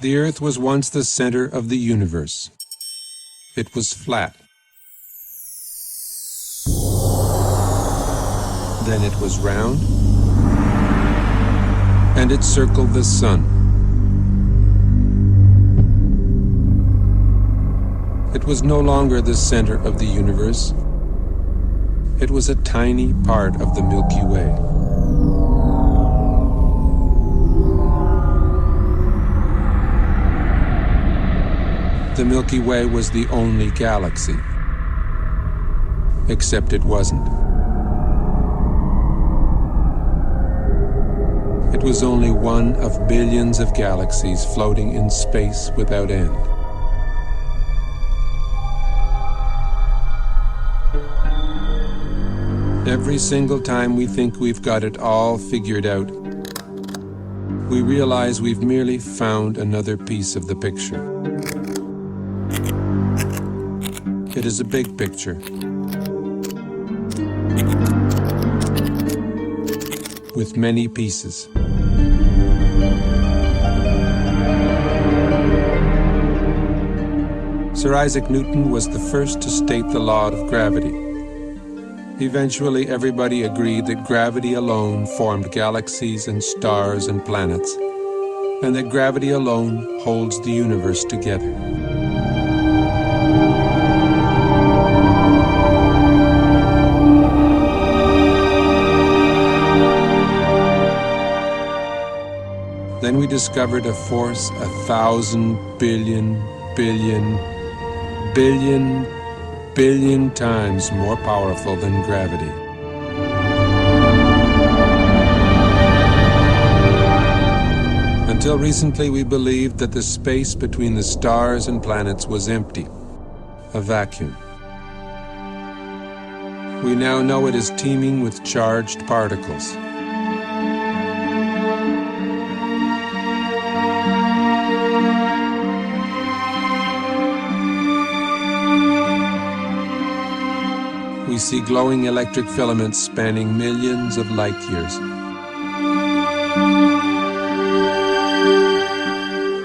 The Earth was once the center of the universe. It was flat. Then it was round, and it circled the sun. It was no longer the center of the universe. It was a tiny part of the Milky Way. The Milky Way was the only galaxy, except it wasn't. It was only one of billions of galaxies floating in space without end. Every single time we think we've got it all figured out, we realize we've merely found another piece of the picture. It is a big picture, with many pieces. Sir Isaac Newton was the first to state the law of gravity. Eventually, everybody agreed that gravity alone formed galaxies and stars and planets, and that gravity alone holds the universe together. Then we discovered a force 1,000 billion times more powerful than gravity. Until recently, we believed that the space between the stars and planets was empty, a vacuum. We now know it is teeming with charged particles. We see glowing electric filaments spanning millions of light years.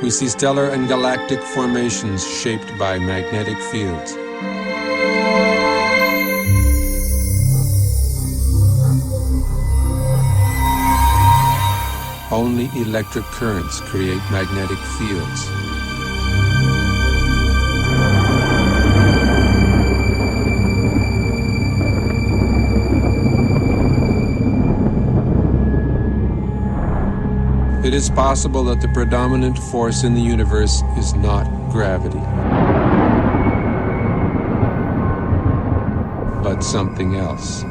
We see stellar and galactic formations shaped by magnetic fields. Only electric currents create magnetic fields. It is possible that the predominant force in the universe is not gravity, but something else.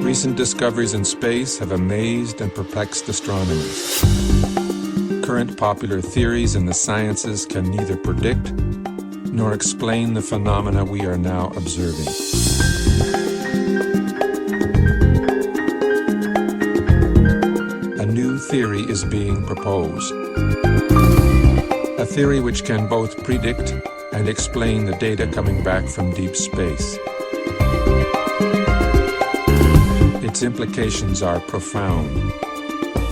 Recent discoveries in space have amazed and perplexed astronomers. Current popular theories in the sciences can neither predict nor explain the phenomena we are now observing. A new theory is being proposed. A theory which can both predict and explain the data coming back from deep space. Its implications are profound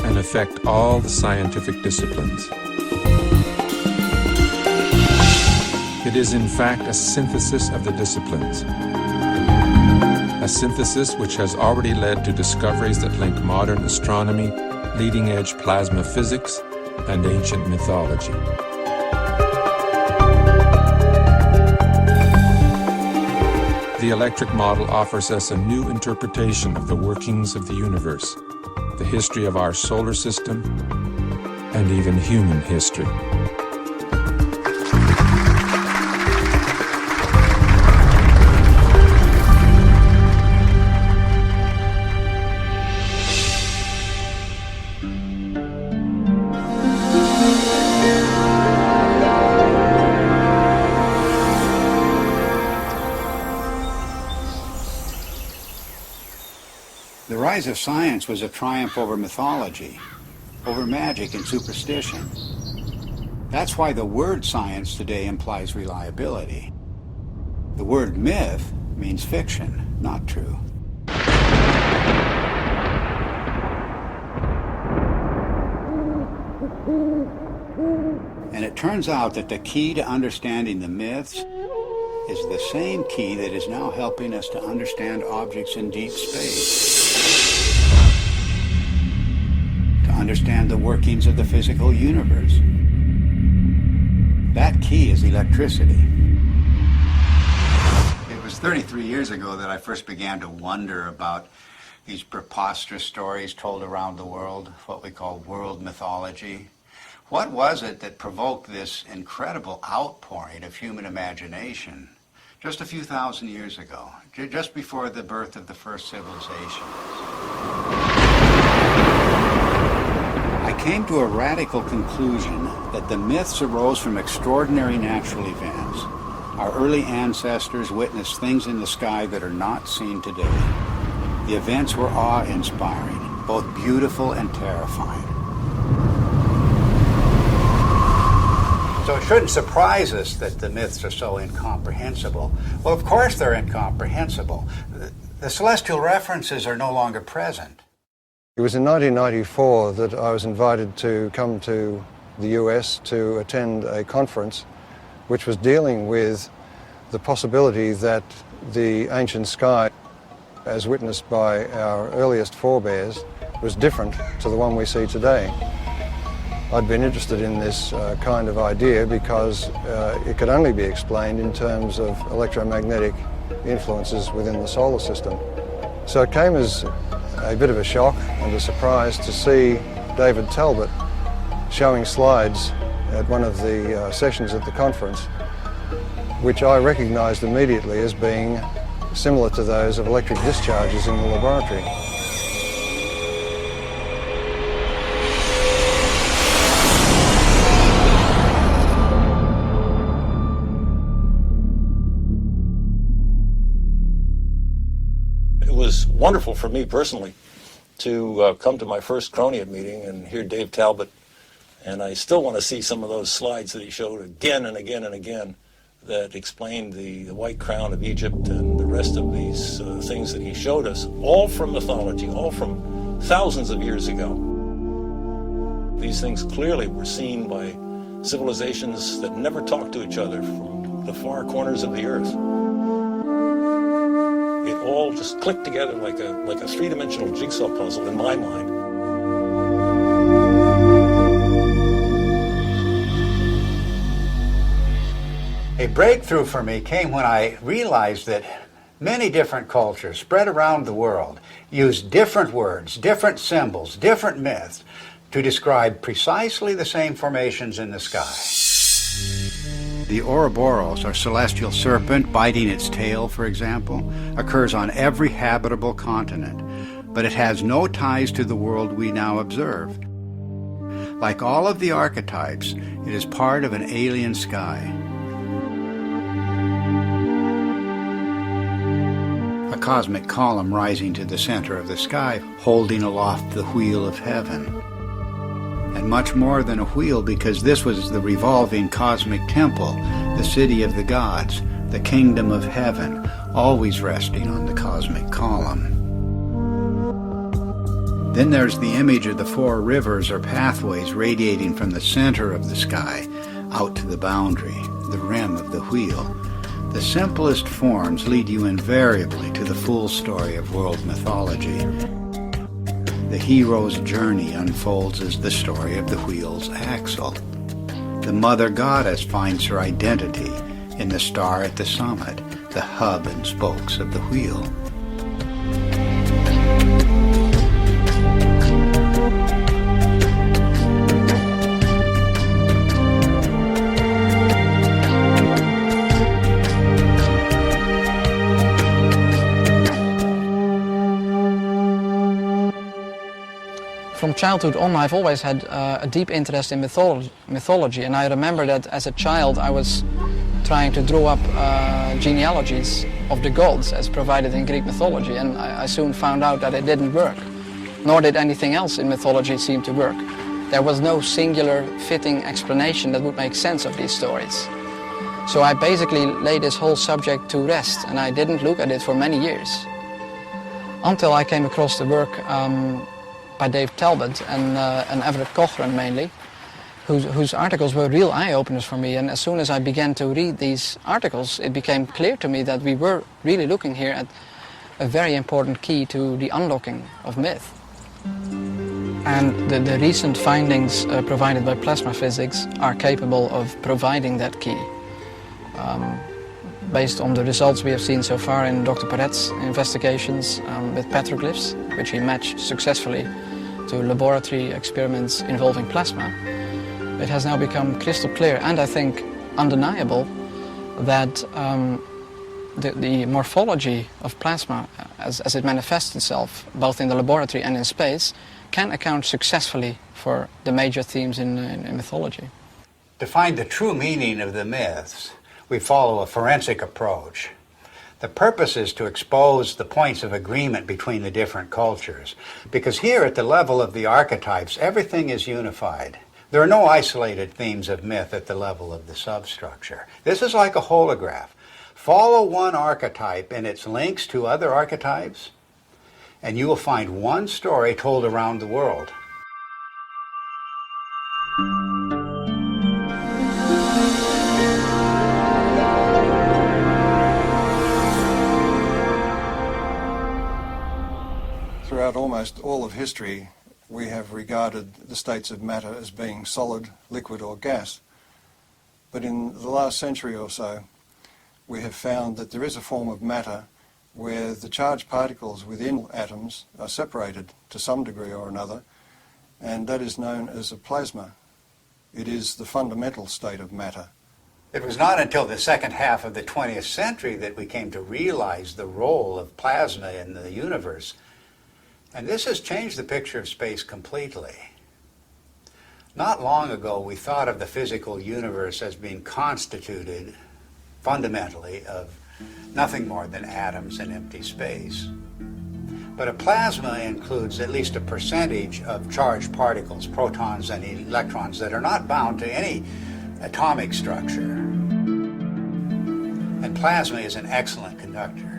and affect all the scientific disciplines. It is in fact a synthesis of the disciplines. A synthesis which has already led to discoveries that link modern astronomy, leading-edge plasma physics, and ancient mythology. The electric model offers us a new interpretation of the workings of the universe, the history of our solar system, and even human history. The rise of science was a triumph over mythology, over magic and superstition. That's why the word science today implies reliability. The word myth means fiction, not true. And it turns out that the key to understanding the myths is the same key that is now helping us to understand objects in deep space, to understand the workings of the physical universe. That key is electricity. It was 33 years ago that I first began to wonder about these preposterous stories told around the world, what we call world mythology. What was it that provoked this incredible outpouring of human imagination just a few thousand years ago, just before the birth of the first civilization? I came to a radical conclusion that the myths arose from extraordinary natural events. Our early ancestors witnessed things in the sky that are not seen today. The events were awe-inspiring, both beautiful and terrifying. So it shouldn't surprise us that the myths are so incomprehensible. Well, of course they're incomprehensible. The celestial references are no longer present. It was in 1994 that I was invited to come to the U.S. to attend a conference which was dealing with the possibility that the ancient sky, as witnessed by our earliest forebears, was different to the one we see today. I'd been interested in this kind of idea because it could only be explained in terms of electromagnetic influences within the solar system. So it came as a bit of a shock and a surprise to see David Talbott showing slides at one of the sessions at the conference, which I recognized immediately as being similar to those of electric discharges in the laboratory. It was wonderful for me personally to come to my first Cronium meeting and hear Dave Talbott, and I still want to see some of those slides that he showed again and again and again that explained the white crown of Egypt and the rest of these things that he showed us, all from mythology, all from thousands of years ago. These things clearly were seen by civilizations that never talked to each other from the far corners of the earth. It all just clicked together like a three-dimensional jigsaw puzzle in my mind. A breakthrough for me came when I realized that many different cultures spread around the world use different words, different symbols, different myths to describe precisely the same formations in the sky. The Ouroboros, or celestial serpent biting its tail, for example, occurs on every habitable continent, but it has no ties to the world we now observe. Like all of the archetypes, it is part of an alien sky. A cosmic column rising to the center of the sky, holding aloft the wheel of heaven. And much more than a wheel, because this was the revolving cosmic temple, the city of the gods, the kingdom of heaven, always resting on the cosmic column. Then there's the image of the four rivers or pathways radiating from the center of the sky out to the boundary, the rim of the wheel. The simplest forms lead you invariably to the full story of world mythology. The hero's journey unfolds as the story of the wheel's axle. The mother goddess finds her identity in the star at the summit, the hub and spokes of the wheel. From childhood on, I've always had a deep interest in mythology, and I remember that as a child I was trying to draw up genealogies of the gods as provided in Greek mythology, and I soon found out that it didn't work, nor did anything else in mythology seem to work. There was no singular fitting explanation that would make sense of these stories. So I basically laid this whole subject to rest, and I didn't look at it for many years. Until I came across the work by Dave Talbott and Everett Cochran mainly, whose articles were real eye-openers for me. And as soon as I began to read these articles, it became clear to me that we were really looking here at a very important key to the unlocking of myth. And the recent findings provided by plasma physics are capable of providing that key. Based on the results we have seen so far in Dr. Perret's investigations with petroglyphs, which he matched successfully to laboratory experiments involving plasma, it has now become crystal clear and I think undeniable that the morphology of plasma as it manifests itself both in the laboratory and in space can account successfully for the major themes in mythology. To find the true meaning of the myths, we follow a forensic approach. The purpose is to expose the points of agreement between the different cultures, because here at the level of the archetypes, everything is unified. There are no isolated themes of myth at the level of the substructure. This is like a holograph. Follow one archetype and its links to other archetypes, and you will find one story told around the world. Throughout almost all of history, we have regarded the states of matter as being solid, liquid or gas. But in the last century or so, we have found that there is a form of matter where the charged particles within atoms are separated to some degree or another, and that is known as a plasma. It is the fundamental state of matter. It was not until the second half of the 20th century that we came to realize the role of plasma in the universe. And this has changed the picture of space completely. Not long ago, we thought of the physical universe as being constituted fundamentally of nothing more than atoms and empty space. But a plasma includes at least a percentage of charged particles, protons and electrons, that are not bound to any atomic structure. And plasma is an excellent conductor.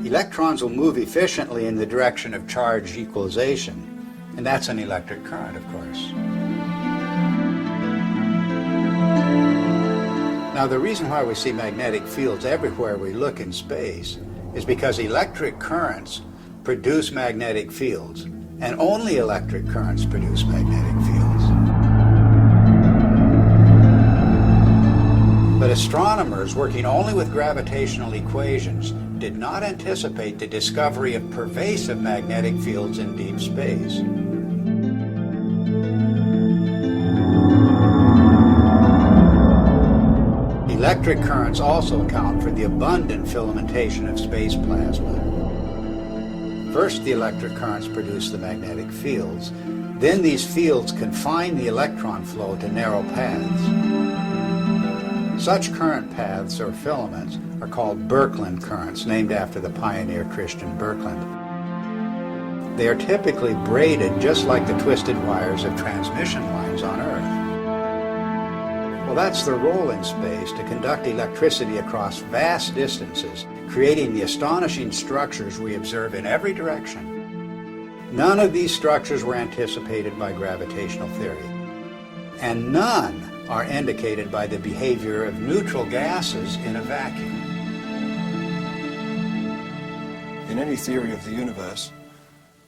Electrons will move efficiently in the direction of charge equalization, and that's an electric current, of course. Now, the reason why we see magnetic fields everywhere we look in space is because electric currents produce magnetic fields, and only electric currents produce magnetic fields. But astronomers working only with gravitational equations did not anticipate the discovery of pervasive magnetic fields in deep space. Electric currents also account for the abundant filamentation of space plasma. First, the electric currents produce the magnetic fields. Then these fields confine the electron flow to narrow paths. Such current paths, or filaments, are called Birkeland currents, named after the pioneer Christian Birkeland. They are typically braided just like the twisted wires of transmission lines on Earth. Well, that's their role in space, to conduct electricity across vast distances, creating the astonishing structures we observe in every direction. None of these structures were anticipated by gravitational theory, and none are indicated by the behavior of neutral gases in a vacuum. In any theory of the universe,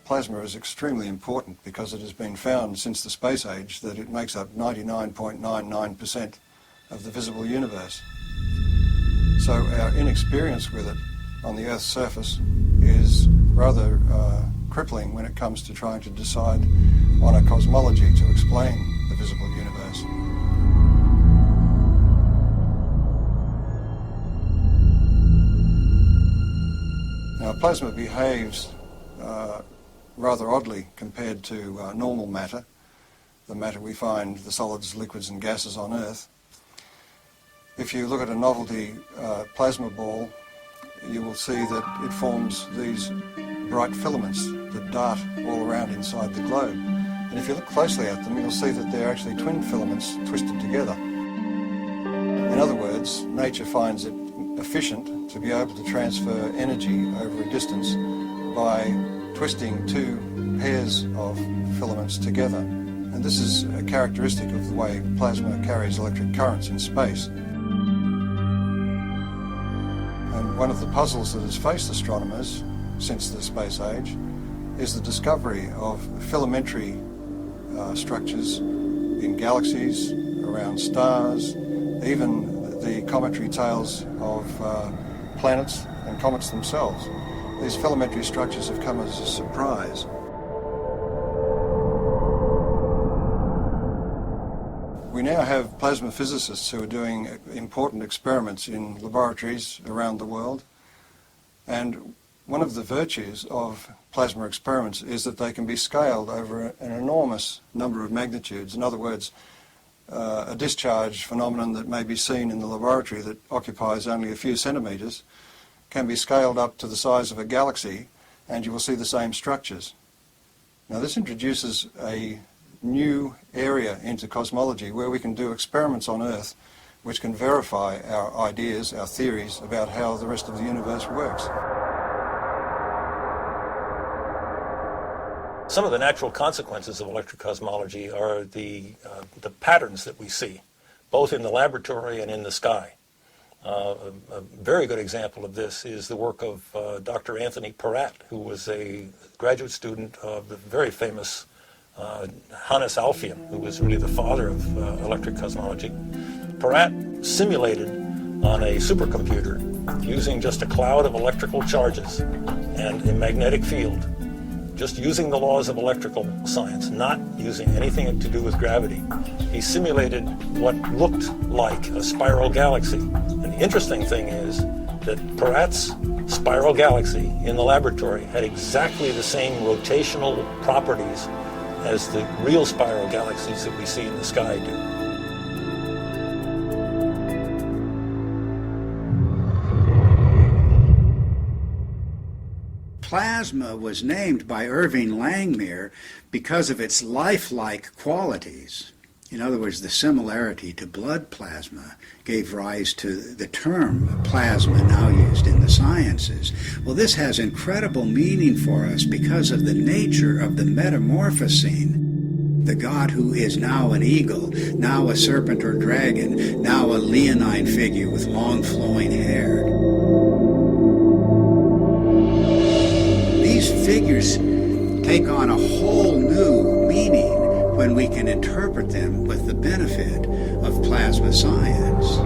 plasma is extremely important because it has been found since the space age that it makes up 99.99% of the visible universe. So our inexperience with it on the Earth's surface is rather crippling when it comes to trying to decide on a cosmology to explain the visible universe. Now, plasma behaves rather oddly compared to normal matter, the matter we find, the solids, liquids and gases on Earth. If you look at a novelty plasma ball, you will see that it forms these bright filaments that dart all around inside the globe. And if you look closely at them, you'll see that they're actually twin filaments twisted together. In other words, nature finds it efficient to be able to transfer energy over a distance by twisting two pairs of filaments together. And this is a characteristic of the way plasma carries electric currents in space. And one of the puzzles that has faced astronomers since the space age is the discovery of filamentary structures in galaxies, around stars, even the cometary tails of planets and comets themselves. These filamentary structures have come as a surprise. We now have plasma physicists who are doing important experiments in laboratories around the world, and one of the virtues of plasma experiments is that they can be scaled over an enormous number of magnitudes. In other words, a discharge phenomenon that may be seen in the laboratory that occupies only a few centimetres can be scaled up to the size of a galaxy, and you will see the same structures. Now this introduces a new area into cosmology where we can do experiments on Earth which can verify our ideas, our theories about how the rest of the universe works. Some of the natural consequences of electrocosmology are the patterns that we see, both in the laboratory and in the sky. A very good example of this is the work of Dr. Anthony Peratt, who was a graduate student of the very famous Hannes Alfvén, who was really the father of electric cosmology. Peratt simulated on a supercomputer using just a cloud of electrical charges and a magnetic field, just using the laws of electrical science, not using anything to do with gravity. He simulated what looked like a spiral galaxy. And the interesting thing is that Peratt's spiral galaxy in the laboratory had exactly the same rotational properties as the real spiral galaxies that we see in the sky do. Plasma was named by Irving Langmuir because of its lifelike qualities. In other words, the similarity to blood plasma gave rise to the term plasma now used in the sciences. Well, this has incredible meaning for us because of the nature of the metamorphosing. The God who is now an eagle, now a serpent or dragon, now a leonine figure with long flowing hair. These figures take on a whole new meaning when we can interpret them with the benefit of plasma science.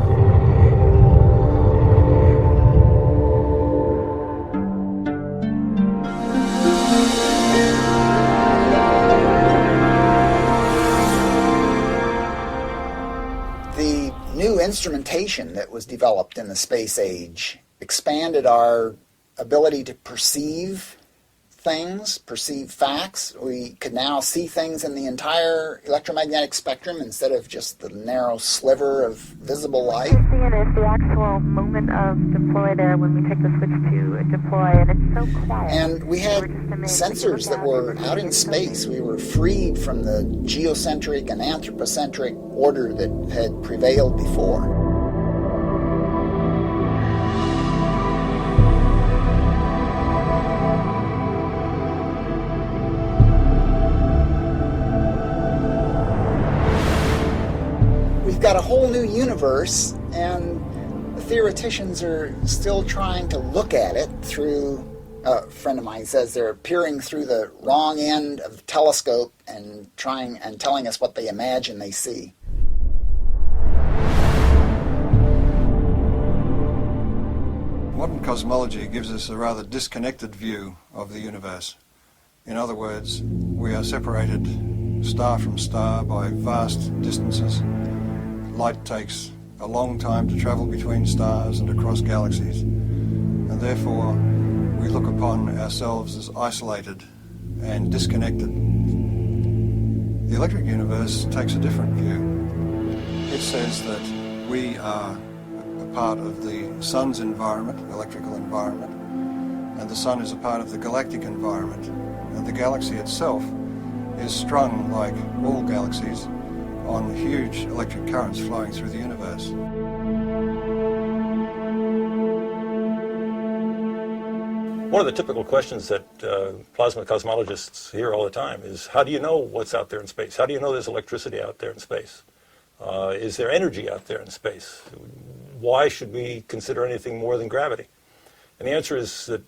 The new instrumentation that was developed in the space age expanded our ability to perceive things, perceive facts. We could now see things in the entire electromagnetic spectrum instead of just the narrow sliver of visible light. What you're seeing is the actual moment of deploy there when we take the switch to deploy, and it's so quiet. And we had sensors that were out in space. We were freed from the geocentric and anthropocentric order that had prevailed before. Got a whole new universe, and the theoreticians are still trying to look at it through, a friend of mine says they're peering through the wrong end of the telescope and trying and telling us what they imagine they see. Modern cosmology gives us a rather disconnected view of the universe. In other words, we are separated star from star by vast distances. Light takes a long time to travel between stars and across galaxies, and therefore we look upon ourselves as isolated and disconnected. The electric universe takes a different view. It says that we are part of the sun's environment, electrical environment, and the sun is a part of the galactic environment. And the galaxy itself is strung, like all galaxies, on huge electric currents flowing through the universe. One of the typical questions that plasma cosmologists hear all the time is, how do you know what's out there in space? How do you know there's electricity out there in space? Is there energy out there in space? Why should we consider anything more than gravity? And the answer is that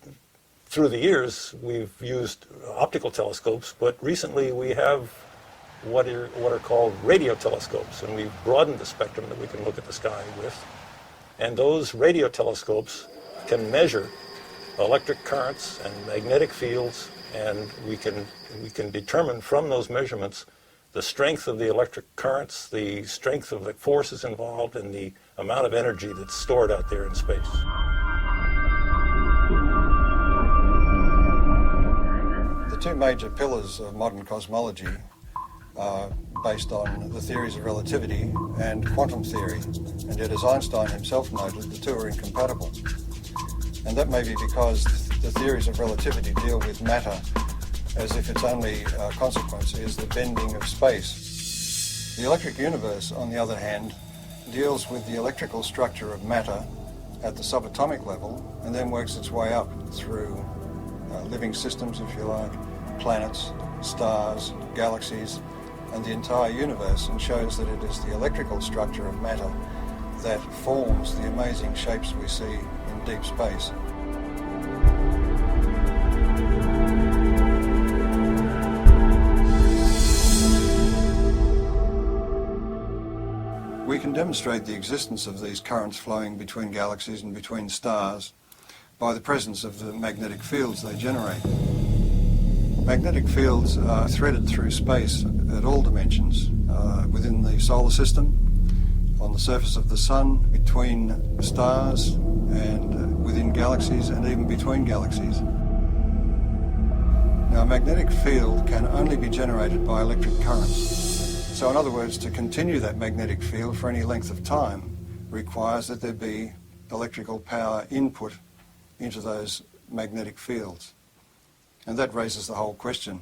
through the years we've used optical telescopes, but recently we have what are called radio telescopes, and we've broadened the spectrum that we can look at the sky with. And those radio telescopes can measure electric currents and magnetic fields, and we can determine from those measurements the strength of the electric currents, the strength of the forces involved, and the amount of energy that's stored out there in space. The two major pillars of modern cosmology are based on the theories of relativity and quantum theory, and yet, as Einstein himself noted, the two are incompatible. And that may be because the theories of relativity deal with matter as if its only consequence is the bending of space. The electric universe, on the other hand, deals with the electrical structure of matter at the subatomic level and then works its way up through living systems, if you like, planets, stars, galaxies, and the entire universe, and shows that it is the electrical structure of matter that forms the amazing shapes we see in deep space. We can demonstrate the existence of these currents flowing between galaxies and between stars by the presence of the magnetic fields they generate. Magnetic fields are threaded through space at all dimensions, within the solar system, on the surface of the sun, between stars, and within galaxies, and even between galaxies. Now, a magnetic field can only be generated by electric currents. So, in other words, to continue that magnetic field for any length of time requires that there be electrical power input into those magnetic fields. And that raises the whole question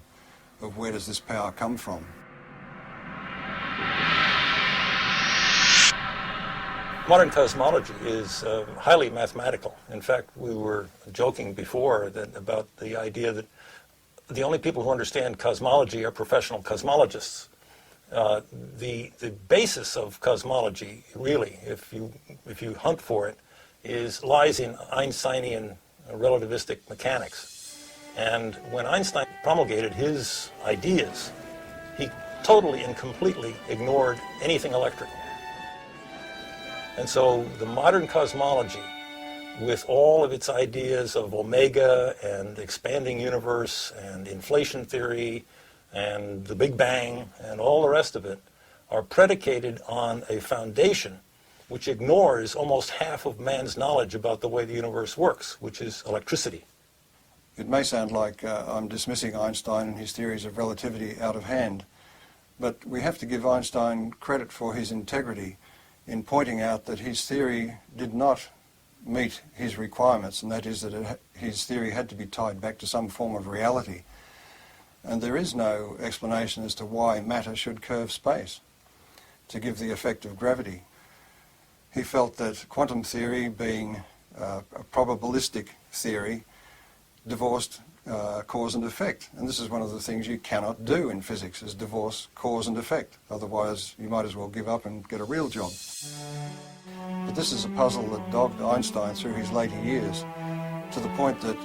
of where does this power come from? Modern cosmology is highly mathematical. In fact, we were joking before about the idea that the only people who understand cosmology are professional cosmologists. The basis of cosmology, really, if you hunt for it, lies in Einsteinian relativistic mechanics. And when Einstein promulgated his ideas, he totally and completely ignored anything electrical. And so the modern cosmology, with all of its ideas of omega and expanding universe and inflation theory and the Big Bang and all the rest of it, are predicated on a foundation which ignores almost half of man's knowledge about the way the universe works, which is electricity. It may sound like I'm dismissing Einstein and his theories of relativity out of hand, but we have to give Einstein credit for his integrity in pointing out that his theory did not meet his requirements, and that is that his theory had to be tied back to some form of reality. And there is no explanation as to why matter should curve space to give the effect of gravity. He felt that quantum theory, being a probabilistic theory, divorced cause and effect. And this is one of the things you cannot do in physics, is divorce cause and effect. Otherwise, you might as well give up and get a real job. But this is a puzzle that dogged Einstein through his later years, to the point that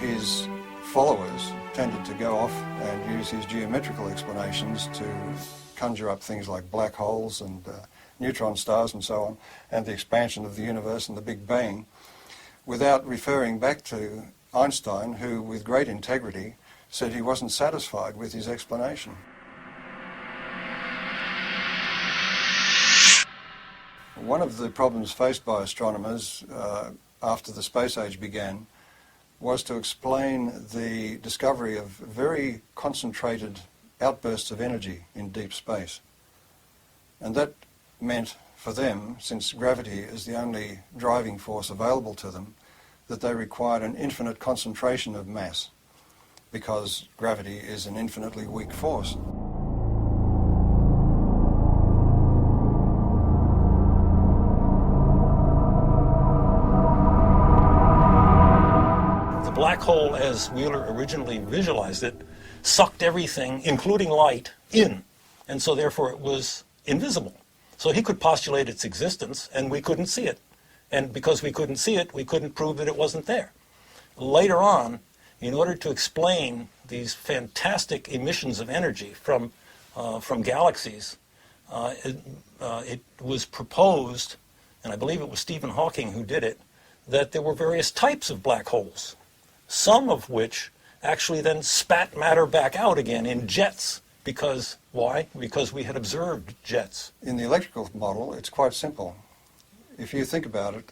his followers tended to go off and use his geometrical explanations to conjure up things like black holes and neutron stars and so on, and the expansion of the universe and the Big Bang, without referring back to Einstein, who, with great integrity, said he wasn't satisfied with his explanation. One of the problems faced by astronomers after the space age began was to explain the discovery of very concentrated outbursts of energy in deep space. And that meant for them, since gravity is the only driving force available to them, that they required an infinite concentration of mass, because gravity is an infinitely weak force. The black hole, as Wheeler originally visualized it, sucked everything, including light, in, and so therefore it was invisible. So he could postulate its existence, and we couldn't see it. And because we couldn't see it, we couldn't prove that it wasn't there. Later on, in order to explain these fantastic emissions of energy from galaxies, it was proposed, and I believe it was Stephen Hawking who did it, that there were various types of black holes, some of which actually then spat matter back out again in jets. Because, why? Because we had observed jets. In the electrical model, it's quite simple. If you think about it,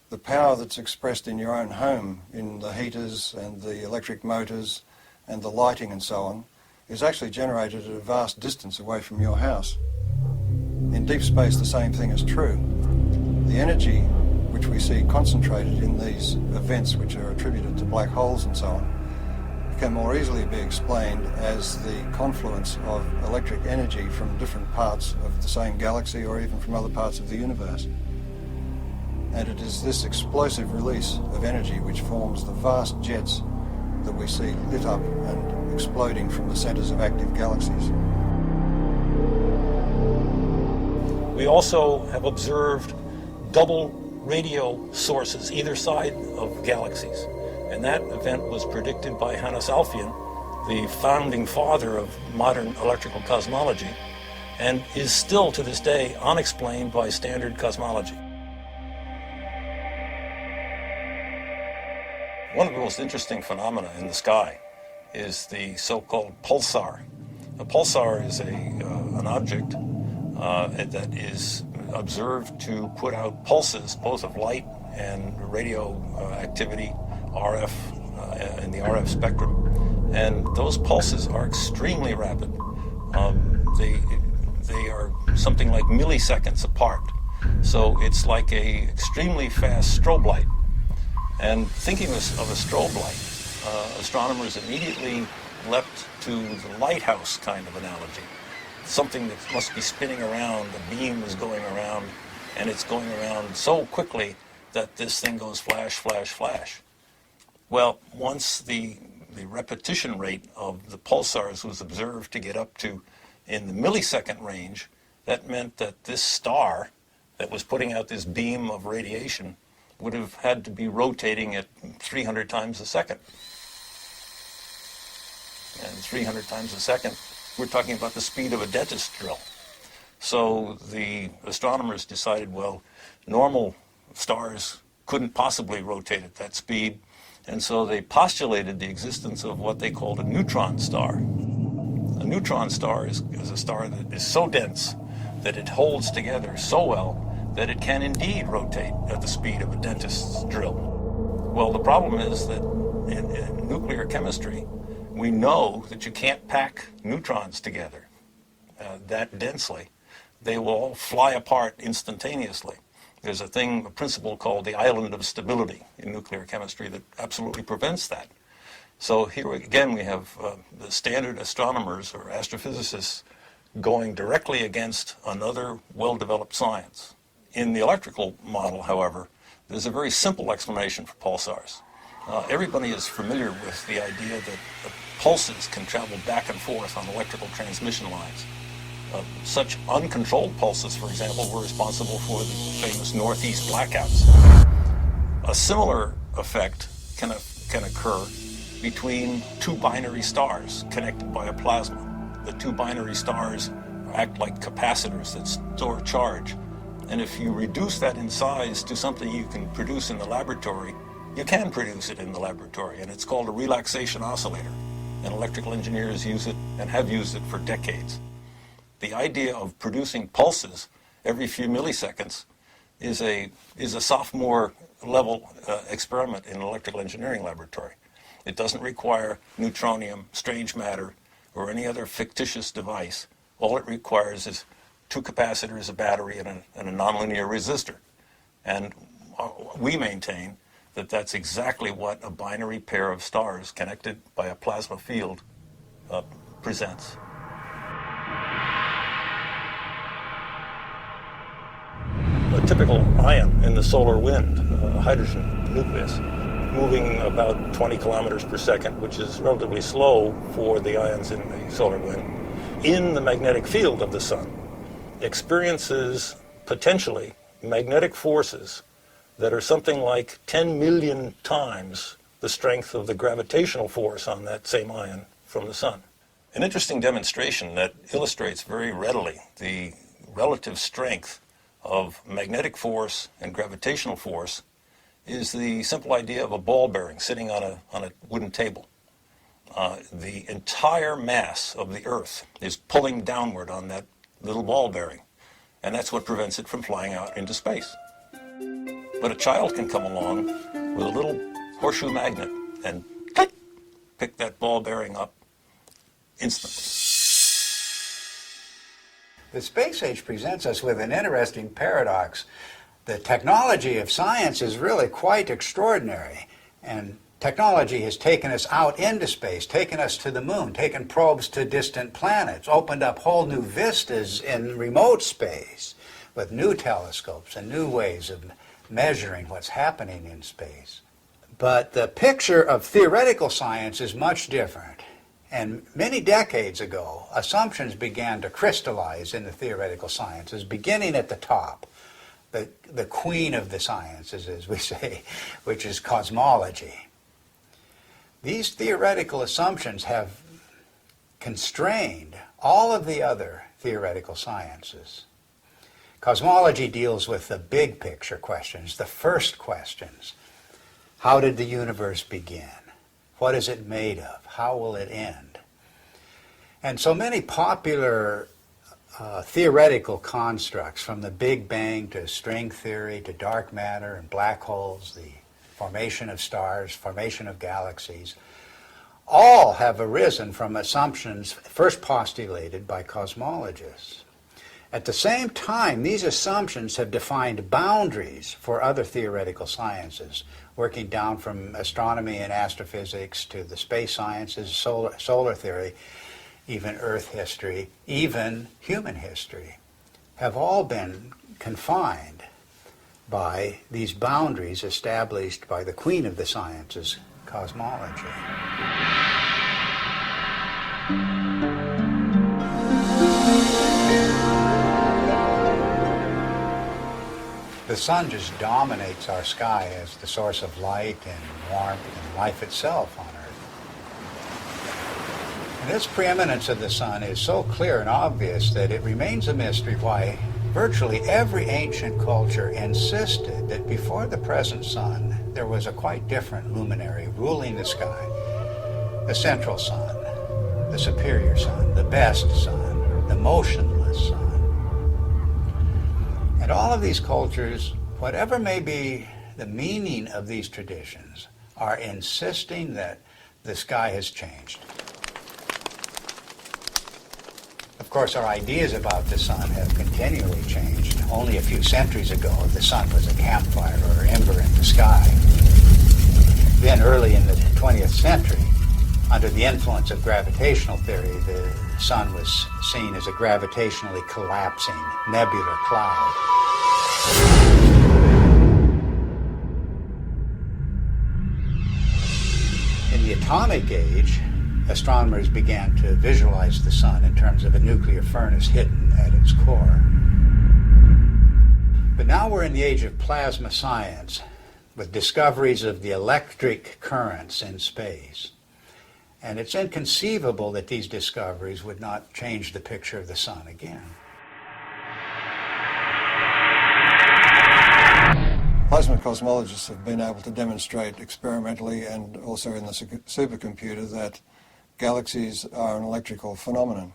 the power that's expressed in your own home, in the heaters and the electric motors and the lighting and so on, is actually generated at a vast distance away from your house. In deep space, the same thing is true. The energy which we see concentrated in these events which are attributed to black holes and so on can more easily be explained as the confluence of electric energy from different parts of the same galaxy or even from other parts of the universe. And it is this explosive release of energy which forms the vast jets that we see lit up and exploding from the centers of active galaxies. We also have observed double radio sources either side of galaxies. And that event was predicted by Hannes Alfvén, the founding father of modern electrical cosmology, and is still to this day unexplained by standard cosmology. One of the most interesting phenomena in the sky is the so-called pulsar. A pulsar is an object that is observed to put out pulses, both of light and radio activity, RF, in the RF spectrum, and those pulses are extremely rapid. They are something like milliseconds apart, so it's like a extremely fast strobe light. And thinking of a strobe light, astronomers immediately leapt to the lighthouse kind of analogy, something that must be spinning around, the beam is going around, and it's going around so quickly that this thing goes flash, flash, flash. Well, once the repetition rate of the pulsars was observed to get up to in the millisecond range, that meant that this star that was putting out this beam of radiation would have had to be rotating at 300 times a second. And 300 times a second, we're talking about the speed of a dentist drill. So the astronomers decided, well, normal stars couldn't possibly rotate at that speed. And so they postulated the existence of what they called a neutron star. A neutron star is a star that is so dense that it holds together so well that it can indeed rotate at the speed of a dentist's drill. Well, the problem is that in nuclear chemistry, we know that you can't pack neutrons together that densely. They will all fly apart instantaneously. There's a principle called the island of stability in nuclear chemistry that absolutely prevents that. So here again we have the standard astronomers or astrophysicists going directly against another well-developed science. In the electrical model, however, there's a very simple explanation for pulsars. Everybody is familiar with the idea that pulses can travel back and forth on electrical transmission lines. Such uncontrolled pulses, for example, were responsible for the famous Northeast blackouts. A similar effect can occur between two binary stars connected by a plasma. The two binary stars act like capacitors that store charge. And if you reduce that in size to something you can produce in the laboratory, you can produce it in the laboratory, and it's called a relaxation oscillator. And electrical engineers use it and have used it for decades. The idea of producing pulses every few milliseconds is a sophomore level experiment in an electrical engineering laboratory. It doesn't require neutronium, strange matter, or any other fictitious device. All it requires is two capacitors, a battery, and a nonlinear resistor. And we maintain that that's exactly what a binary pair of stars connected by a plasma field presents. A typical ion in the solar wind, a hydrogen nucleus, moving about 20 kilometers per second, which is relatively slow for the ions in the solar wind, in the magnetic field of the sun, experiences potentially magnetic forces that are something like 10 million times the strength of the gravitational force on that same ion from the sun. An interesting demonstration that illustrates very readily the relative strength of magnetic force and gravitational force is the simple idea of a ball bearing sitting on a wooden table. The entire mass of the Earth is pulling downward on that little ball bearing, and that's what prevents it from flying out into space. But a child can come along with a little horseshoe magnet and click, pick that ball bearing up instantly. The space age presents us with an interesting paradox. The technology of science is really quite extraordinary, and technology has taken us out into space, taken us to the moon, taken probes to distant planets, opened up whole new vistas in remote space with new telescopes and new ways of measuring what's happening in space. But the picture of theoretical science is much different. And many decades ago, assumptions began to crystallize in the theoretical sciences, beginning at the top, the queen of the sciences, as we say, which is cosmology. These theoretical assumptions have constrained all of the other theoretical sciences. Cosmology deals with the big picture questions, the first questions. How did the universe begin? What is it made of? How will it end? And so many popular theoretical constructs, from the Big Bang to string theory to dark matter and black holes, the formation of stars, formation of galaxies, all have arisen from assumptions first postulated by cosmologists. At the same time, these assumptions have defined boundaries for other theoretical sciences, working down from astronomy and astrophysics to the space sciences, solar theory, even Earth history, even human history, have all been confined by these boundaries established by the queen of the sciences, cosmology. The sun just dominates our sky as the source of light and warmth and life itself on Earth. And this preeminence of the sun is so clear and obvious that it remains a mystery why virtually every ancient culture insisted that before the present sun, there was a quite different luminary ruling the sky. The central sun, the superior sun, the best sun, the motionless sun. And all of these cultures, whatever may be the meaning of these traditions, are insisting that the sky has changed. Of course, our ideas about the sun have continually changed. Only a few centuries ago, the sun was a campfire or ember in the sky. Then, early in the 20th century, under the influence of gravitational theory, the sun was seen as a gravitationally collapsing nebular cloud. In the atomic age, astronomers began to visualize the sun in terms of a nuclear furnace hidden at its core. But now we're in the age of plasma science, with discoveries of the electric currents in space. And it's inconceivable that these discoveries would not change the picture of the sun again. Plasma cosmologists have been able to demonstrate experimentally and also in the supercomputer that galaxies are an electrical phenomenon,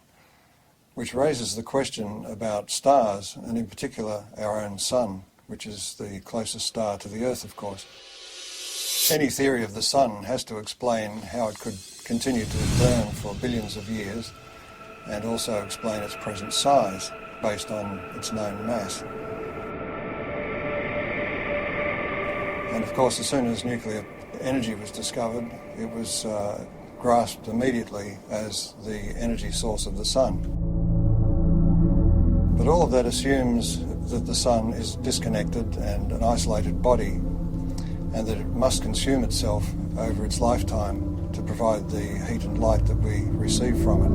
which raises the question about stars, and in particular our own sun, which is the closest star to the Earth, of course. Any theory of the sun has to explain how it could continue to burn for billions of years and also explain its present size. based on its known mass. And of course, as soon as nuclear energy was discovered, it was grasped immediately as the energy source of the sun. But all of that assumes that the sun is disconnected and an isolated body, and that it must consume itself over its lifetime to provide the heat and light that we receive from it.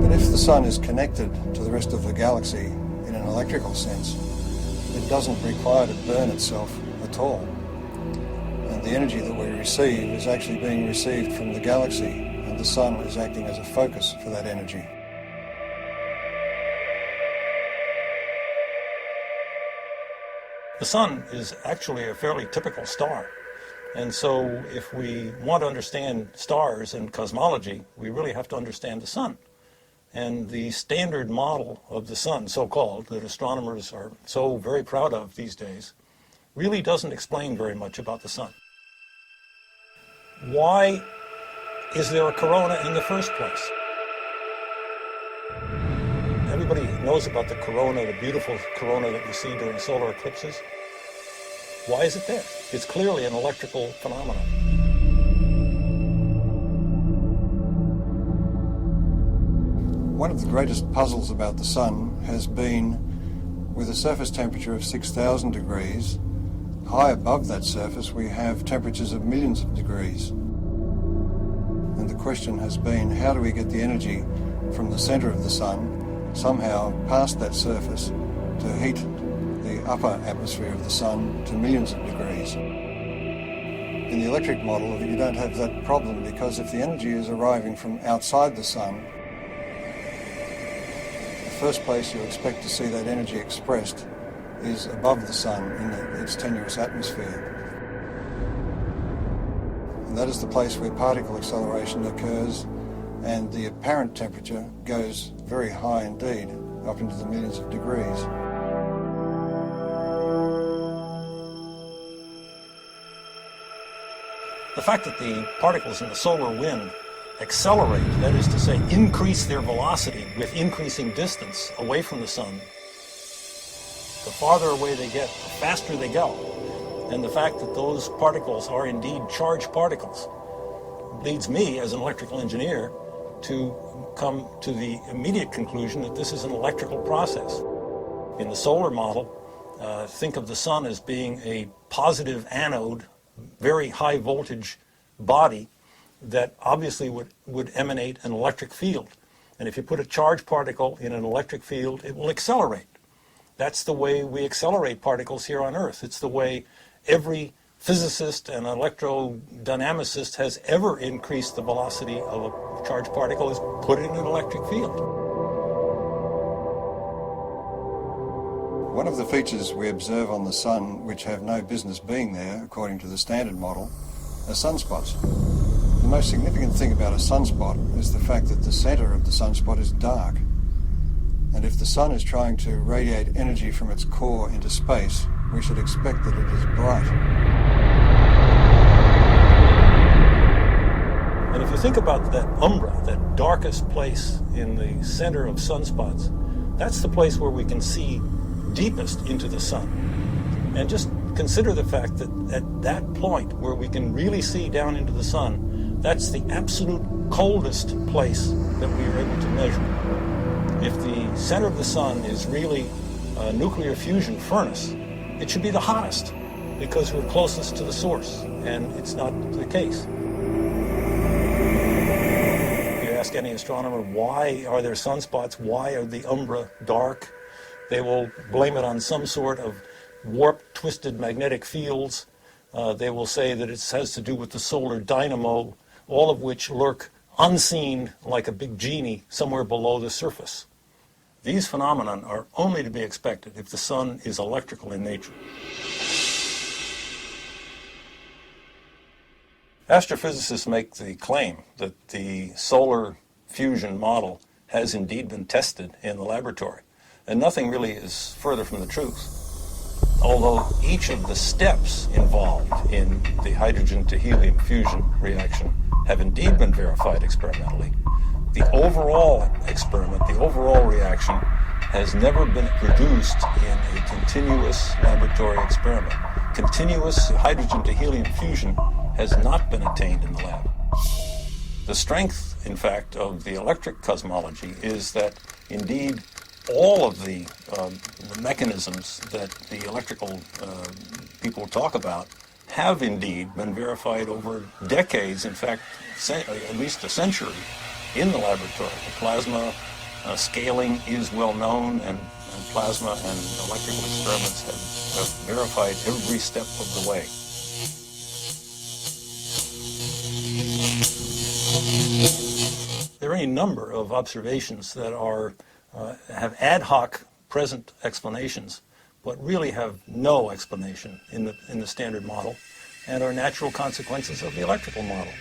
But if the sun is connected to the rest of the galaxy in an electrical sense, it doesn't require to burn itself at all. And the energy that we receive is actually being received from the galaxy, and the sun is acting as a focus for that energy. The sun is actually a fairly typical star. And so if we want to understand stars and cosmology, we really have to understand the sun. And the standard model of the sun, so-called, that astronomers are so very proud of these days, really doesn't explain very much about the sun. Why is there a corona in the first place? Everybody knows about the corona, the beautiful corona that we see during solar eclipses. Why is it there? It's clearly an electrical phenomenon. One of the greatest puzzles about the sun has been, with a surface temperature of 6,000 degrees, high above that surface we have temperatures of millions of degrees. And the question has been, how do we get the energy from the center of the sun somehow past that surface to heat the upper atmosphere of the sun to millions of degrees? In the electric model, you don't have that problem, because if the energy is arriving from outside the sun, the first place you expect to see that energy expressed is above the sun in its tenuous atmosphere. And that is the place where particle acceleration occurs, and the apparent temperature goes very high indeed, up into the millions of degrees. The fact that the particles in the solar wind accelerate, that is to say, increase their velocity with increasing distance away from the sun, the farther away they get, the faster they go. And the fact that those particles are indeed charged particles leads me, as an electrical engineer, to come to the immediate conclusion that this is an electrical process. In the solar model, think of the sun as being a positive anode, very high voltage body that obviously would emanate an electric field. And if you put a charged particle in an electric field, it will accelerate. That's the way we accelerate particles here on Earth. It's the way every physicist and electrodynamicist has ever increased the velocity of a charged particle, is put it in an electric field. One of the features we observe on the sun, which have no business being there, according to the standard model, are sunspots. The most significant thing about a sunspot is the fact that the center of the sunspot is dark. And if the sun is trying to radiate energy from its core into space, we should expect that it is bright. And if you think about that umbra, that darkest place in the center of sunspots, that's the place where we can see deepest into the sun. And just consider the fact that at that point where we can really see down into the sun, that's the absolute coldest place that we are able to measure. If the center of the sun is really a nuclear fusion furnace, it should be the hottest because we're closest to the source, and it's not the case. If you ask any astronomer, why are there sunspots? Why are the umbra dark? They will blame it on some sort of warped, twisted magnetic fields. They will say that it has to do with the solar dynamo, all of which lurk unseen like a big genie somewhere below the surface. These phenomena are only to be expected if the sun is electrical in nature. Astrophysicists make the claim that the solar fusion model has indeed been tested in the laboratory, and nothing really is further from the truth. Although each of the steps involved in the hydrogen to helium fusion reaction have indeed been verified experimentally, the overall experiment, the overall reaction, has never been produced in a continuous laboratory experiment. Continuous hydrogen to helium fusion has not been attained in the lab. The strength, in fact, of the electric cosmology is that indeed all of the mechanisms that the electrical people talk about have indeed been verified over decades, in fact, at least a century in the laboratory. The plasma scaling is well known, and plasma and electrical experiments have verified every step of the way. There are any number of observations that have ad hoc present explanations, but really have no explanation in the standard model, and are natural consequences of the electrical model.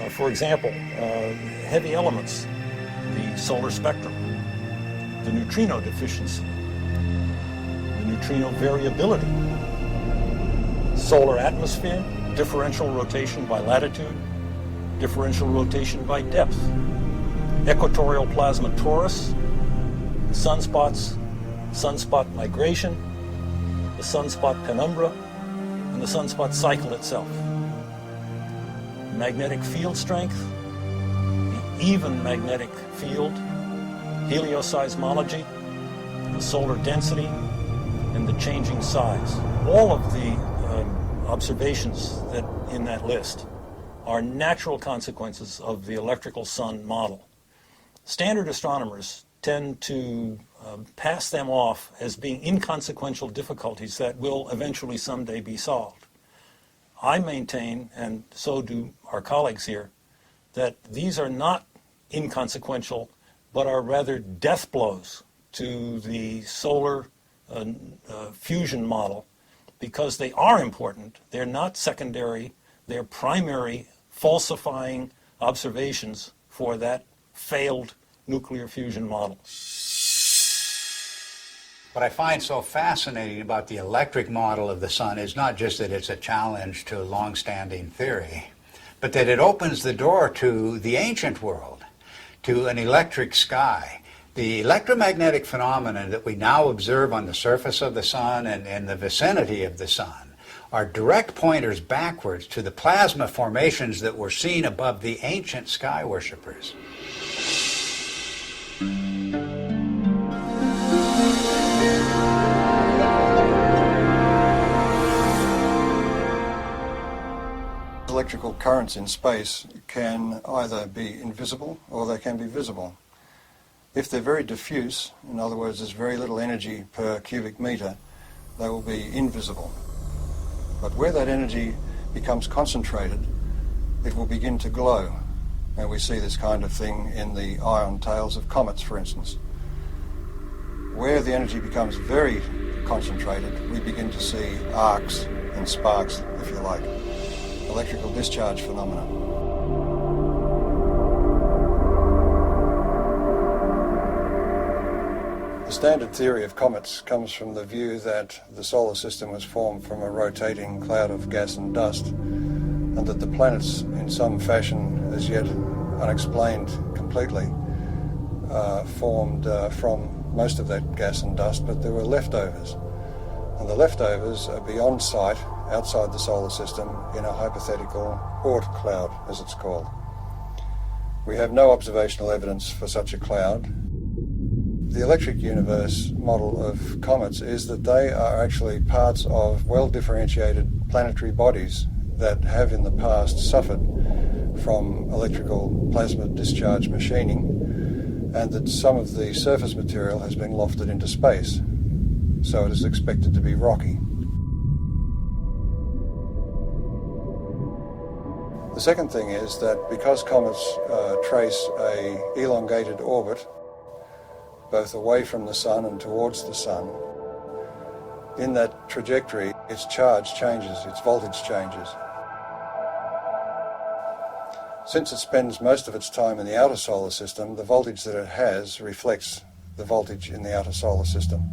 For example, heavy elements, the solar spectrum, the neutrino deficiency, the neutrino variability, solar atmosphere, differential rotation by latitude, differential rotation by depth, equatorial plasma torus, sunspots, sunspot migration, the sunspot penumbra, and the sunspot cycle itself. Magnetic field strength, the even magnetic field, helioseismology, the solar density, and the changing size. All of the observations that in that list are natural consequences of the electrical sun model. Standard astronomers tend to pass them off as being inconsequential difficulties that will eventually someday be solved. I maintain, and so do our colleagues here, that these are not inconsequential, but are rather death blows to the solar fusion model, because they are important. They're not secondary. They're primary falsifying observations for that failed nuclear fusion model. What I find so fascinating about the electric model of the sun is not just that it's a challenge to long-standing theory, but that it opens the door to the ancient world, to an electric sky. The electromagnetic phenomena that we now observe on the surface of the sun and in the vicinity of the sun are direct pointers backwards to the plasma formations that were seen above the ancient sky worshippers. Electrical currents in space can either be invisible or they can be visible. If they're very diffuse, in other words, there's very little energy per cubic meter, they will be invisible. But where that energy becomes concentrated, it will begin to glow. And we see this kind of thing in the ion tails of comets, for instance. Where the energy becomes very concentrated, we begin to see arcs and sparks, if you like. Electrical discharge phenomena. The standard theory of comets comes from the view that the solar system was formed from a rotating cloud of gas and dust, and that the planets, in some fashion as yet unexplained completely, formed from most of that gas and dust, but there were leftovers. And the leftovers are beyond sight, outside the solar system, in a hypothetical Oort cloud, as it's called. We have no observational evidence for such a cloud. The electric universe model of comets is that they are actually parts of well-differentiated planetary bodies that have in the past suffered from electrical plasma discharge machining, and that some of the surface material has been lofted into space, so it is expected to be rocky. The second thing is that because comets trace an elongated orbit, both away from the sun and towards the sun, in that trajectory its charge changes, its voltage changes. Since it spends most of its time in the outer solar system, the voltage that it has reflects the voltage in the outer solar system.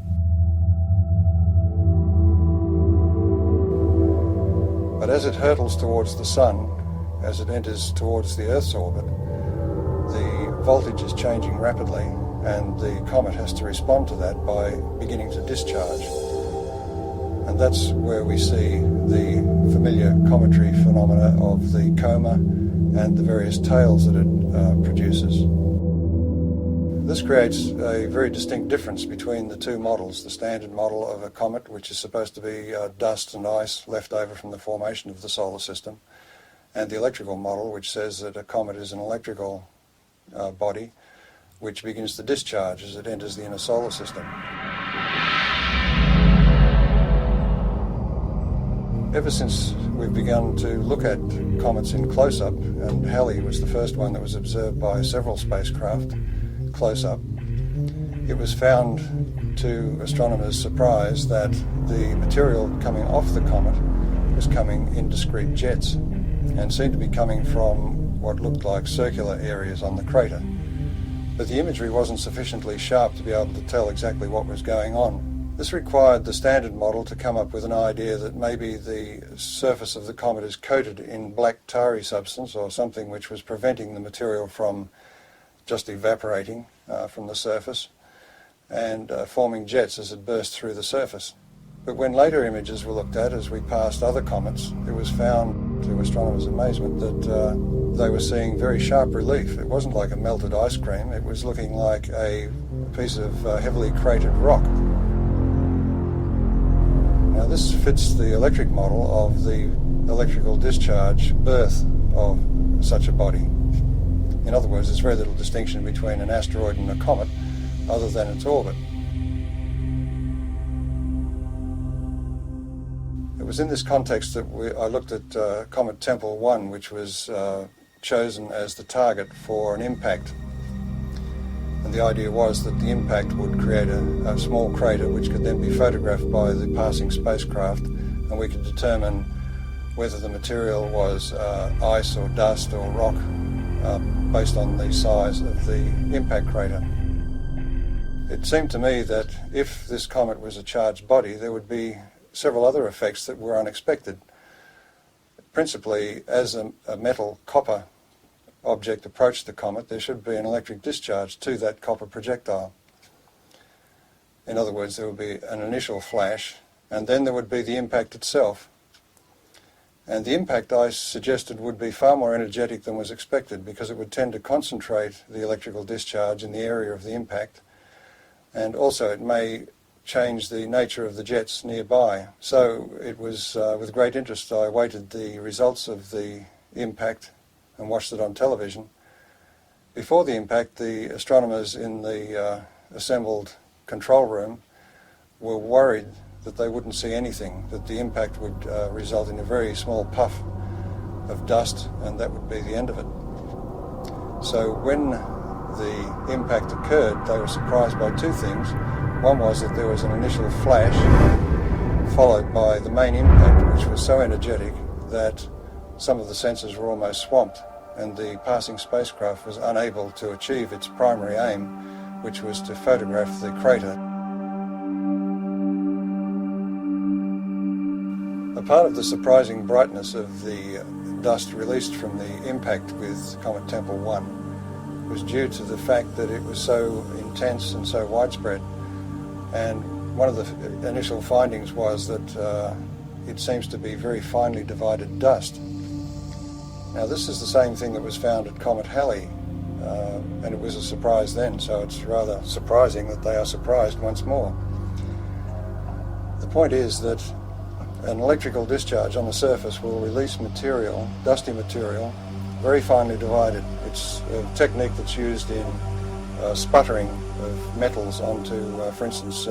But as it hurtles towards the sun, as it enters towards the Earth's orbit, the voltage is changing rapidly, and the comet has to respond to that by beginning to discharge. And that's where we see the familiar cometary phenomena of the coma and the various tails that it produces. This creates a very distinct difference between the two models, the standard model of a comet, which is supposed to be dust and ice left over from the formation of the solar system, and the electrical model, which says that a comet is an electrical body which begins to discharge as it enters the inner solar system. Ever since we've begun to look at comets in close-up, and Halley was the first one that was observed by several spacecraft close-up, it was found to astronomers' surprise that the material coming off the comet was coming in discrete jets and seemed to be coming from what looked like circular areas on the crater. But the imagery wasn't sufficiently sharp to be able to tell exactly what was going on. This required the standard model to come up with an idea that maybe the surface of the comet is coated in black tarry substance or something which was preventing the material from just evaporating from the surface and forming jets as it burst through the surface. But when later images were looked at as we passed other comets, it was found, to astronomers' amazement, that they were seeing very sharp relief. It wasn't like a melted ice cream, it was looking like a piece of heavily cratered rock. Now this fits the electric model of the electrical discharge birth of such a body. In other words, there's very little distinction between an asteroid and a comet other than its orbit. It was in this context that I looked at Comet Tempel 1, which was chosen as the target for an impact. And the idea was that the impact would create a small crater which could then be photographed by the passing spacecraft, and we could determine whether the material was ice or dust or rock based on the size of the impact crater. It seemed to me that if this comet was a charged body, there would be several other effects that were unexpected. Principally, as a metal copper object approached the comet, there should be an electric discharge to that copper projectile. In other words, there would be an initial flash, and then there would be the impact itself. And the impact, I suggested, would be far more energetic than was expected, because it would tend to concentrate the electrical discharge in the area of the impact, and also it may change the nature of the jets nearby. So it was with great interest I awaited the results of the impact and watched it on television. Before the impact, the astronomers in the assembled control room were worried that they wouldn't see anything, that the impact would result in a very small puff of dust, and that would be the end of it. So when the impact occurred, they were surprised by two things. One was that there was an initial flash followed by the main impact, which was so energetic that some of the sensors were almost swamped, and the passing spacecraft was unable to achieve its primary aim, which was to photograph the crater. A part of the surprising brightness of the dust released from the impact with Comet Tempel 1 was due to the fact that it was so intense and so widespread. And one of the initial findings was that it seems to be very finely divided dust. Now this is the same thing that was found at Comet Halley, and it was a surprise then, so it's rather surprising that they are surprised once more. The point is that an electrical discharge on the surface will release material, dusty material, very finely divided. It's a technique that's used in sputtering of metals onto, for instance,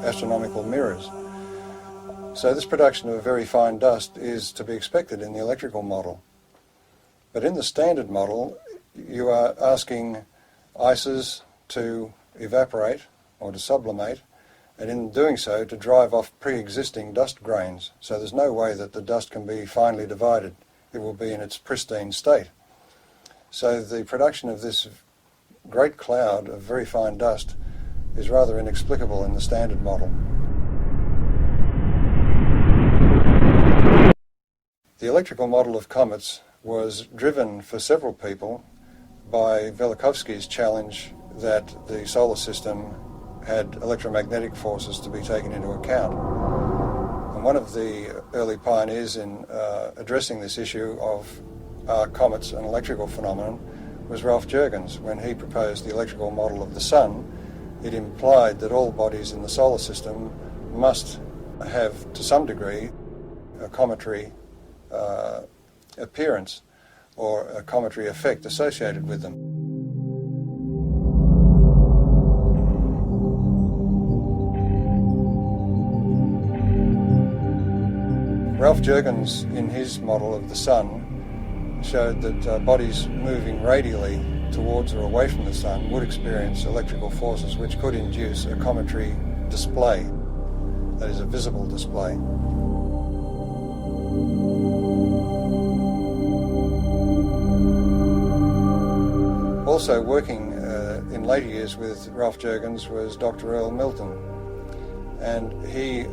astronomical mirrors. So this production of very fine dust is to be expected in the electrical model. But in the standard model, you are asking ices to evaporate or to sublimate, and in doing so to drive off pre-existing dust grains. So there's no way that the dust can be finely divided. It will be in its pristine state. So the production of this great cloud of very fine dust is rather inexplicable in the standard model. The electrical model of comets was driven for several people by Velikovsky's challenge that the solar system had electromagnetic forces to be taken into account. And one of the early pioneers in addressing this issue of are comets an electrical phenomenon was Ralph Jurgens. When he proposed the electrical model of the Sun, it implied that all bodies in the solar system must have, to some degree, a cometary appearance or a cometary effect associated with them. Ralph Jurgens, in his model of the Sun, showed that bodies moving radially towards or away from the Sun would experience electrical forces which could induce a cometary display, that is, a visible display. Also working in later years with Ralph Jurgens was Dr. Earl Milton, and he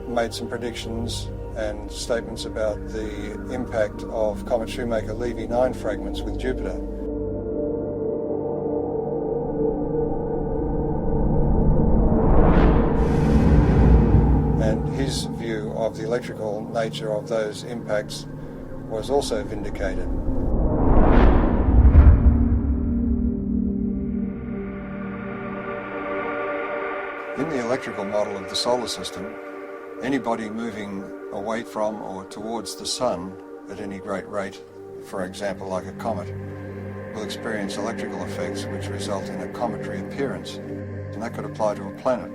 made some predictions and statements about the impact of Comet Shoemaker-Levy 9 fragments with Jupiter. And his view of the electrical nature of those impacts was also vindicated. In the electrical model of the solar system, anybody moving away from or towards the Sun at any great rate, for example like a comet, will experience electrical effects which result in a cometary appearance, and that could apply to a planet.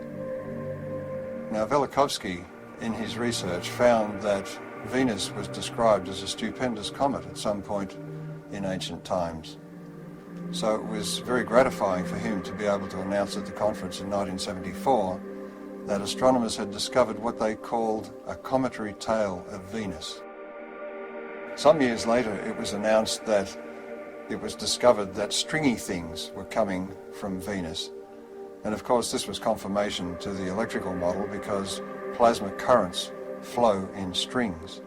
Now Velikovsky, in his research, found that Venus was described as a stupendous comet at some point in ancient times. So it was very gratifying for him to be able to announce at the conference in 1974 that astronomers had discovered what they called a cometary tail of Venus. Some years later, it was announced that it was discovered that stringy things were coming from Venus. And of course, this was confirmation to the electrical model because plasma currents flow in strings.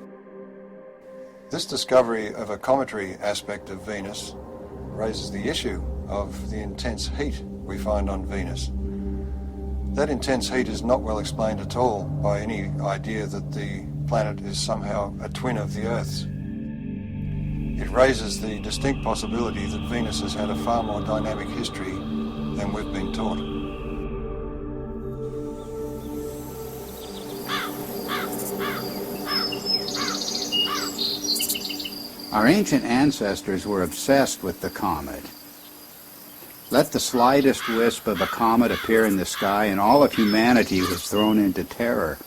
This discovery of a cometary aspect of Venus raises the issue of the intense heat we find on Venus. That intense heat is not well explained at all by any idea that the planet is somehow a twin of the Earth's. It raises the distinct possibility that Venus has had a far more dynamic history than we've been taught. Our ancient ancestors were obsessed with the comet. Let the slightest wisp of a comet appear in the sky and all of humanity was thrown into terror.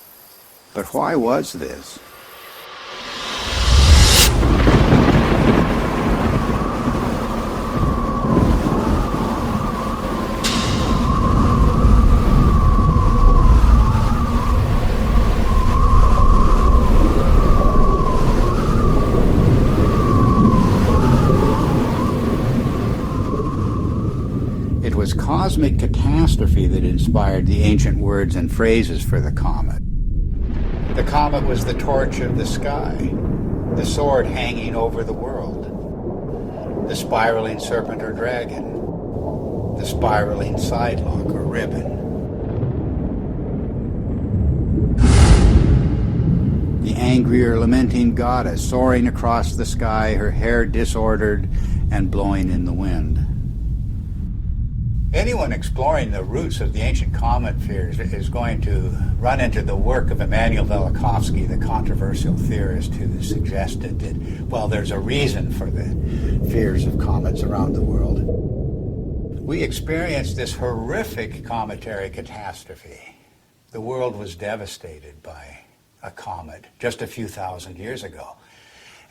But why was this? It was cosmic catastrophe that inspired the ancient words and phrases for the comet. The comet was the torch of the sky, the sword hanging over the world, the spiraling serpent or dragon, the spiraling sidelock or ribbon. The angry or lamenting goddess soaring across the sky, her hair disordered and blowing in the wind. Anyone exploring the roots of the ancient comet fears is going to run into the work of Immanuel Velikovsky, the controversial theorist who suggested that, well, there's a reason for the fears of comets around the world. We experienced this horrific cometary catastrophe. The world was devastated by a comet just a few thousand years ago.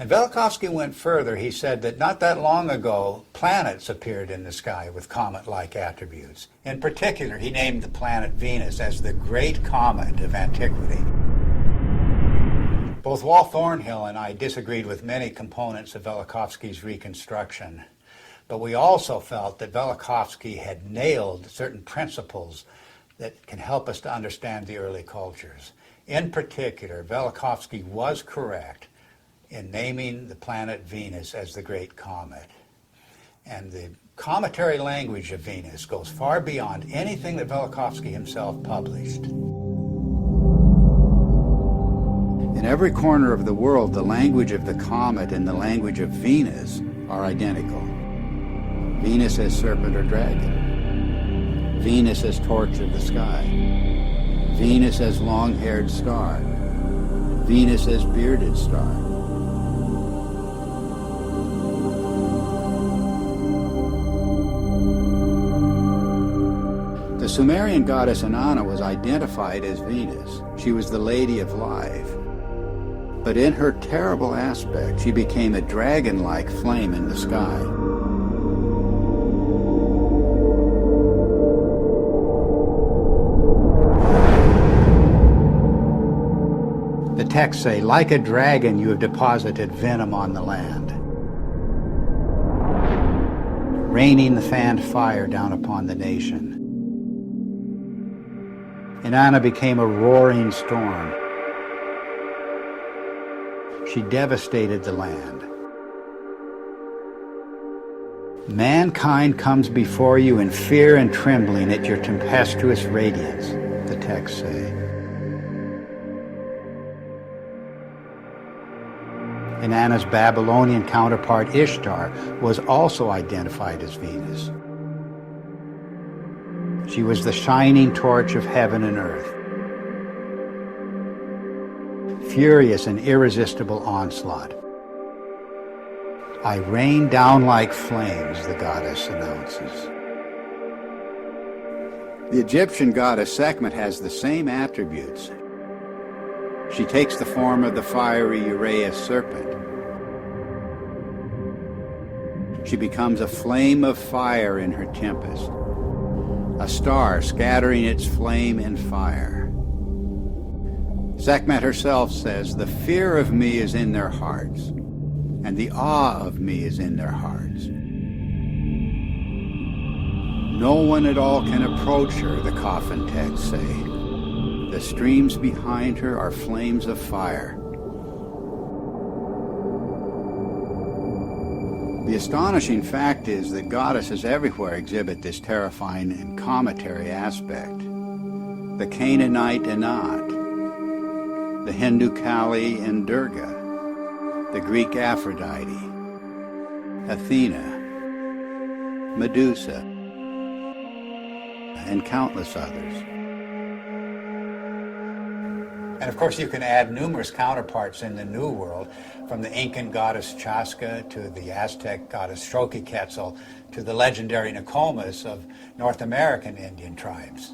And Velikovsky went further. He said that not that long ago, planets appeared in the sky with comet-like attributes. In particular, he named the planet Venus as the great comet of antiquity. Both Walt Thornhill and I disagreed with many components of Velikovsky's reconstruction, but we also felt that Velikovsky had nailed certain principles that can help us to understand the early cultures. In particular, Velikovsky was correct in naming the planet Venus as the Great Comet. And the cometary language of Venus goes far beyond anything that Velikovsky himself published. In every corner of the world, the language of the comet and the language of Venus are identical. Venus as serpent or dragon. Venus as torch of the sky. Venus as long-haired star. Venus as bearded star. The Sumerian goddess Inanna was identified as Venus. She was the Lady of Life. But in her terrible aspect, she became a dragon-like flame in the sky. The texts say, like a dragon, you have deposited venom on the land, raining the fanned fire down upon the nation. Inanna became a roaring storm. She devastated the land. Mankind comes before you in fear and trembling at your tempestuous radiance, the texts say. Inanna's Babylonian counterpart Ishtar was also identified as Venus. She was the shining torch of heaven and earth. Furious and irresistible onslaught. I rain down like flames, the goddess announces. The Egyptian goddess Sekhmet has the same attributes. She takes the form of the fiery Uraeus serpent. She becomes a flame of fire in her tempest, a star scattering its flame in fire. Sekhmet herself says, the fear of me is in their hearts, and the awe of me is in their hearts. No one at all can approach her, the coffin texts say. The streams behind her are flames of fire. The astonishing fact is that goddesses everywhere exhibit this terrifying and cometary aspect. The Canaanite Anat, the Hindu Kali and Durga, the Greek Aphrodite, Athena, Medusa, and countless others. And of course, you can add numerous counterparts in the New World, from the Incan goddess Chaska to the Aztec goddess Xochiquetzal to the legendary Nokomis of North American Indian tribes.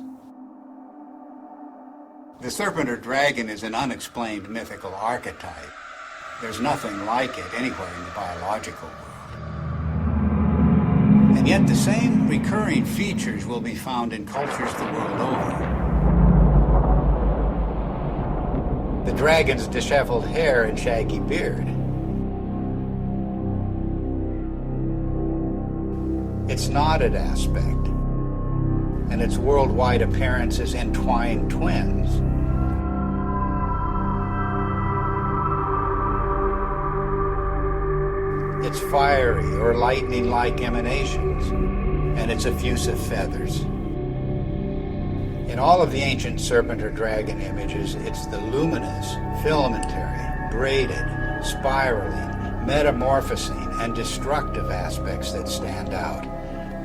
The serpent or dragon is an unexplained mythical archetype. There's nothing like it anywhere in the biological world. And yet the same recurring features will be found in cultures the world over. The dragon's disheveled hair and shaggy beard. Its knotted aspect, and its worldwide appearance as entwined twins. Its fiery or lightning-like emanations, and its effusive feathers. In all of the ancient serpent or dragon images, it's the luminous, filamentary, braided, spiraling, metamorphosing, and destructive aspects that stand out.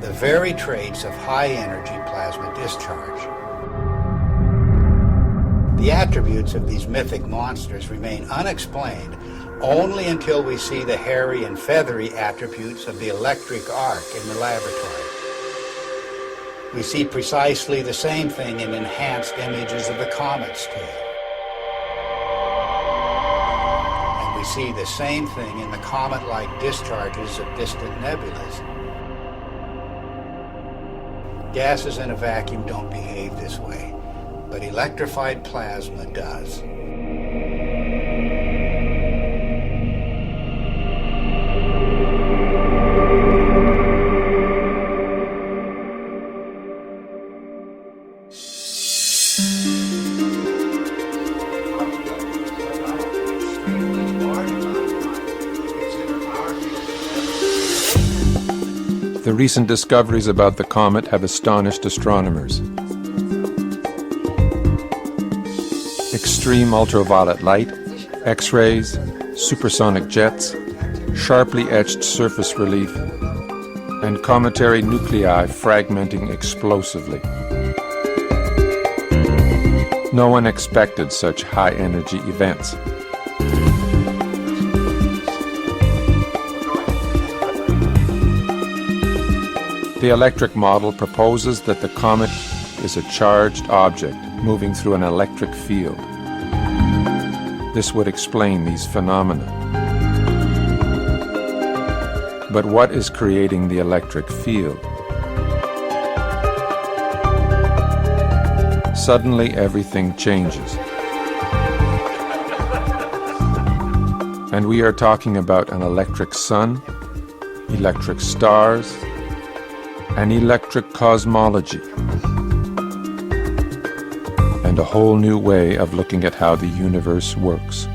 The very traits of high-energy plasma discharge. The attributes of these mythic monsters remain unexplained only until we see the hairy and feathery attributes of the electric arc in the laboratory. We see precisely the same thing in enhanced images of the comet's tail. And we see the same thing in the comet-like discharges of distant nebulas. Gases in a vacuum don't behave this way, but electrified plasma does. The recent discoveries about the comet have astonished astronomers. Extreme ultraviolet light, X-rays, supersonic jets, sharply etched surface relief, and cometary nuclei fragmenting explosively. No one expected such high-energy events. The electric model proposes that the comet is a charged object moving through an electric field. This would explain these phenomena. But what is creating the electric field? Suddenly everything changes. And we are talking about an electric sun, electric stars, an electric cosmology, and a whole new way of looking at how the universe works.